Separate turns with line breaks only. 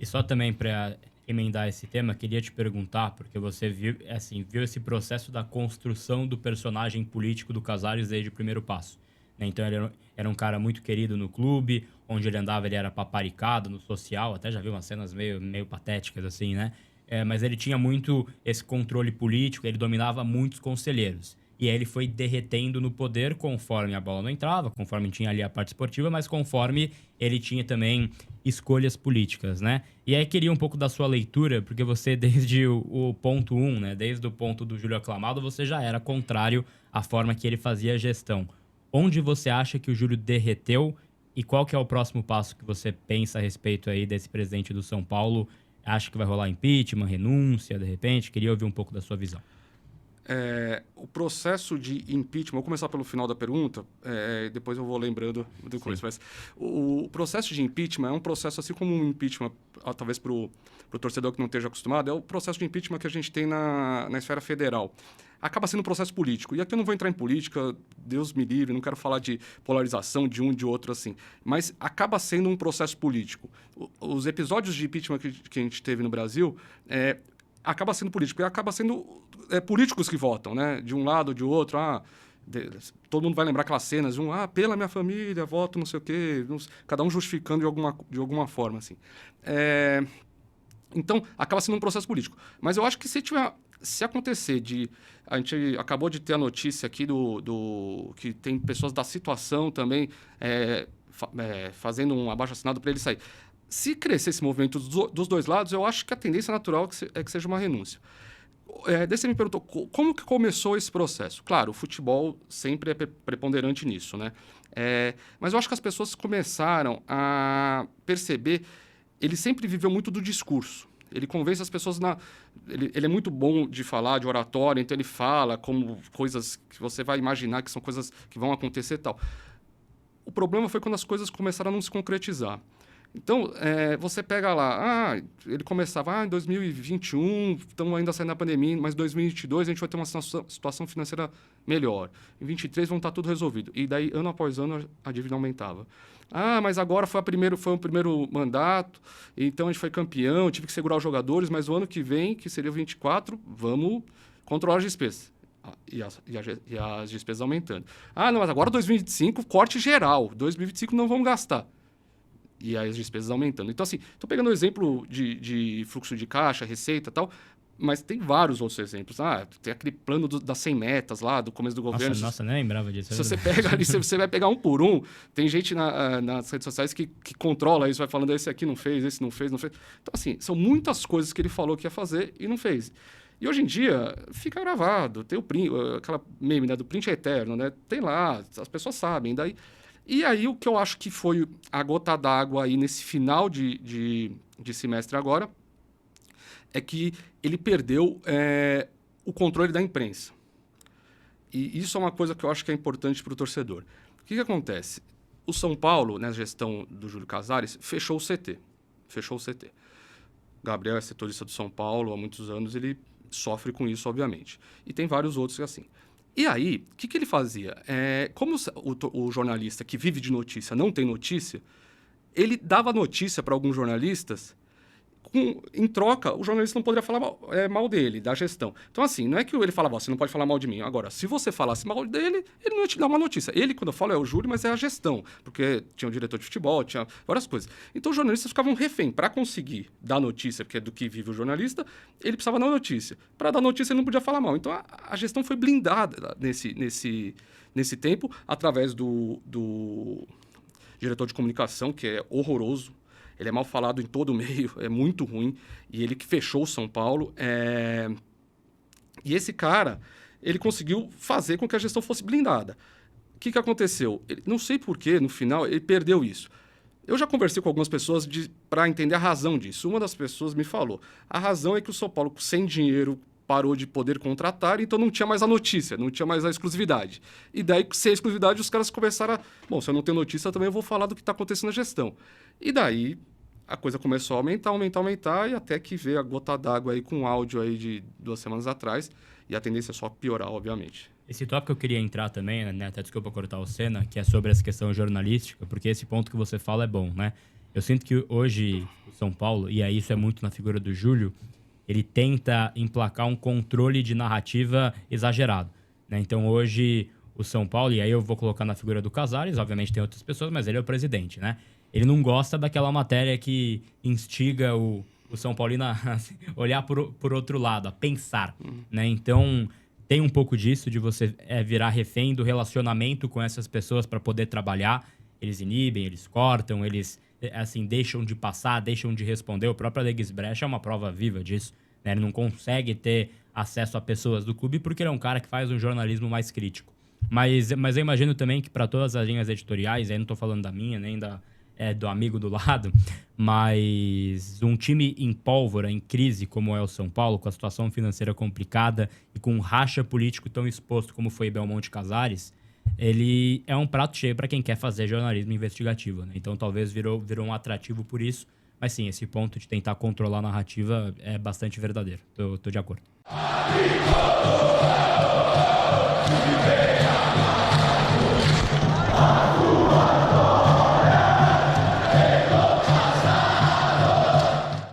E só também para emendar esse tema, queria te perguntar, porque você viu, assim, viu esse processo da construção do personagem político do Casares desde o primeiro passo, né? Então ele era um cara muito querido no clube, onde ele andava ele era paparicado no social, até já vi umas cenas meio patéticas assim, né? Mas ele tinha muito esse controle político, ele dominava muitos conselheiros. E aí ele foi derretendo no poder conforme a bola não entrava, conforme tinha ali a parte esportiva, mas conforme ele tinha também escolhas políticas, né? E aí queria um pouco da sua leitura, porque você desde o ponto 1, né, desde o ponto do Júlio Aclamado, você já era contrário à forma que ele fazia a gestão. Onde você acha que o Júlio derreteu e qual que é o próximo passo que você pensa a respeito aí desse presidente do São Paulo? Acha que vai rolar impeachment, renúncia, de repente? Queria ouvir um pouco da sua visão.
O processo de impeachment, vou começar pelo final da pergunta, depois eu vou lembrando do começo, mas o processo de impeachment é um processo, assim como um impeachment, talvez para o torcedor que não esteja acostumado, é o processo de impeachment que a gente tem na esfera federal. Acaba sendo um processo político. E aqui eu não vou entrar em política, Deus me livre, não quero falar de polarização de um e de outro assim, mas acaba sendo um processo político. Os episódios de impeachment que a gente teve no Brasil acaba sendo político, e acaba sendo políticos que votam, né? De um lado ou de outro, todo mundo vai lembrar aquelas cenas, pela minha família, voto não sei o quê, cada um justificando de alguma forma, assim. Então, acaba sendo um processo político. Mas eu acho que se acontecer a gente acabou de ter a notícia aqui que tem pessoas da situação também fazendo um abaixo-assinado para ele sair. Se crescer esse movimento dos dois lados, eu acho que a tendência natural é que seja uma renúncia. Daí você me perguntou como que começou esse processo. Claro, o futebol sempre é preponderante nisso, né? Mas eu acho que as pessoas começaram a perceber... Ele sempre viveu muito do discurso. Ele convence as pessoas ele é muito bom de falar, de oratória, então ele fala como coisas que você vai imaginar que são coisas que vão acontecer e tal. O problema foi quando as coisas começaram a não se concretizar. Então, você pega lá, ele começava, em 2021, estamos ainda saindo da pandemia, mas em 2022 a gente vai ter uma situação financeira melhor. Em 2023 vão estar tudo resolvido. E daí, ano após ano, a dívida aumentava. Mas agora foi o primeiro mandato, então a gente foi campeão, tive que segurar os jogadores, mas o ano que vem, que seria o 24, vamos controlar as despesas. E as despesas aumentando. Não, mas agora 2025, corte geral. 2025 não vamos gastar. E aí as despesas aumentando. Então, assim, estou pegando o exemplo de fluxo de caixa, receita e tal, mas tem vários outros exemplos. Tem aquele plano das 100 metas lá, do começo do governo.
Nossa, nem lembrava disso.
Se você pega ali, você vai pegar um por um, tem gente nas redes sociais que controla isso, vai falando, esse aqui não fez, esse não fez, não fez. Então, assim, são muitas coisas que ele falou que ia fazer e não fez. E hoje em dia, fica gravado, tem aquela meme, né, do print eterno, né? Tem lá, as pessoas sabem, daí... E aí, o que eu acho que foi a gota d'água aí nesse final de semestre agora é que ele perdeu o controle da imprensa. E isso é uma coisa que eu acho que é importante para o torcedor. O que acontece? O São Paulo, na gestão do Júlio Casares, fechou o CT. Gabriel é setorista do São Paulo há muitos anos, ele sofre com isso, obviamente. E tem vários outros assim. E aí, o que ele fazia? Como o jornalista que vive de notícia não tem notícia, ele dava notícia para alguns jornalistas, em troca, o jornalista não poderia falar mal dele, da gestão. Então, assim, não é que ele falava, você não pode falar mal de mim. Agora, se você falasse mal dele, ele não ia te dar uma notícia. Ele, quando eu falo, é o Júlio, mas é a gestão, porque tinha o diretor de futebol, tinha várias coisas. Então, os jornalistas ficavam refém. Para conseguir dar notícia, porque é do que vive o jornalista, ele precisava dar notícia. Para dar notícia, ele não podia falar mal. Então, a gestão foi blindada nesse tempo, através do diretor de comunicação, que é horroroso. Ele é mal falado em todo o meio, é muito ruim. E ele que fechou o São Paulo. E esse cara, ele conseguiu fazer com que a gestão fosse blindada. O que aconteceu? Não sei porquê, no final, ele perdeu isso. Eu já conversei com algumas pessoas para entender a razão disso. Uma das pessoas me falou, a razão é que o São Paulo, sem dinheiro, parou de poder contratar, então não tinha mais a notícia, não tinha mais a exclusividade. E daí, sem a exclusividade, os caras começaram se eu não tenho notícia, também eu vou falar do que está acontecendo na gestão. E daí, a coisa começou a aumentar, e até que veio a gota d'água aí com áudio aí de 2 semanas atrás, e a tendência é só piorar, obviamente.
Esse tópico eu queria entrar também, né, até desculpa cortar o Senna, que é sobre essa questão jornalística, porque esse ponto que você fala é bom, né? Eu sinto que hoje o São Paulo, e aí isso é muito na figura do Júlio, ele tenta emplacar um controle de narrativa exagerado, né? Então hoje o São Paulo, e aí eu vou colocar na figura do Casares, obviamente tem outras pessoas, mas ele é o presidente, né? Ele não gosta daquela matéria que instiga o São Paulino a olhar por outro lado, a pensar, né? Então tem um pouco disso, de você virar refém do relacionamento com essas pessoas para poder trabalhar. Eles inibem, eles cortam, eles assim, deixam de passar, deixam de responder. O próprio Alex Brecha é uma prova viva disso, né? Ele não consegue ter acesso a pessoas do clube porque ele é um cara que faz um jornalismo mais crítico. Mas eu imagino também que para todas as linhas editoriais, aí não estou falando da minha, nem do amigo do lado, mas um time em pólvora, em crise, como é o São Paulo, com a situação financeira complicada e com um racha político tão exposto como foi Belmonte Casares, ele é um prato cheio para quem quer fazer jornalismo investigativo, né? Então talvez virou um atrativo por isso. Mas sim, esse ponto de tentar controlar a narrativa é bastante verdadeiro. Tô de acordo.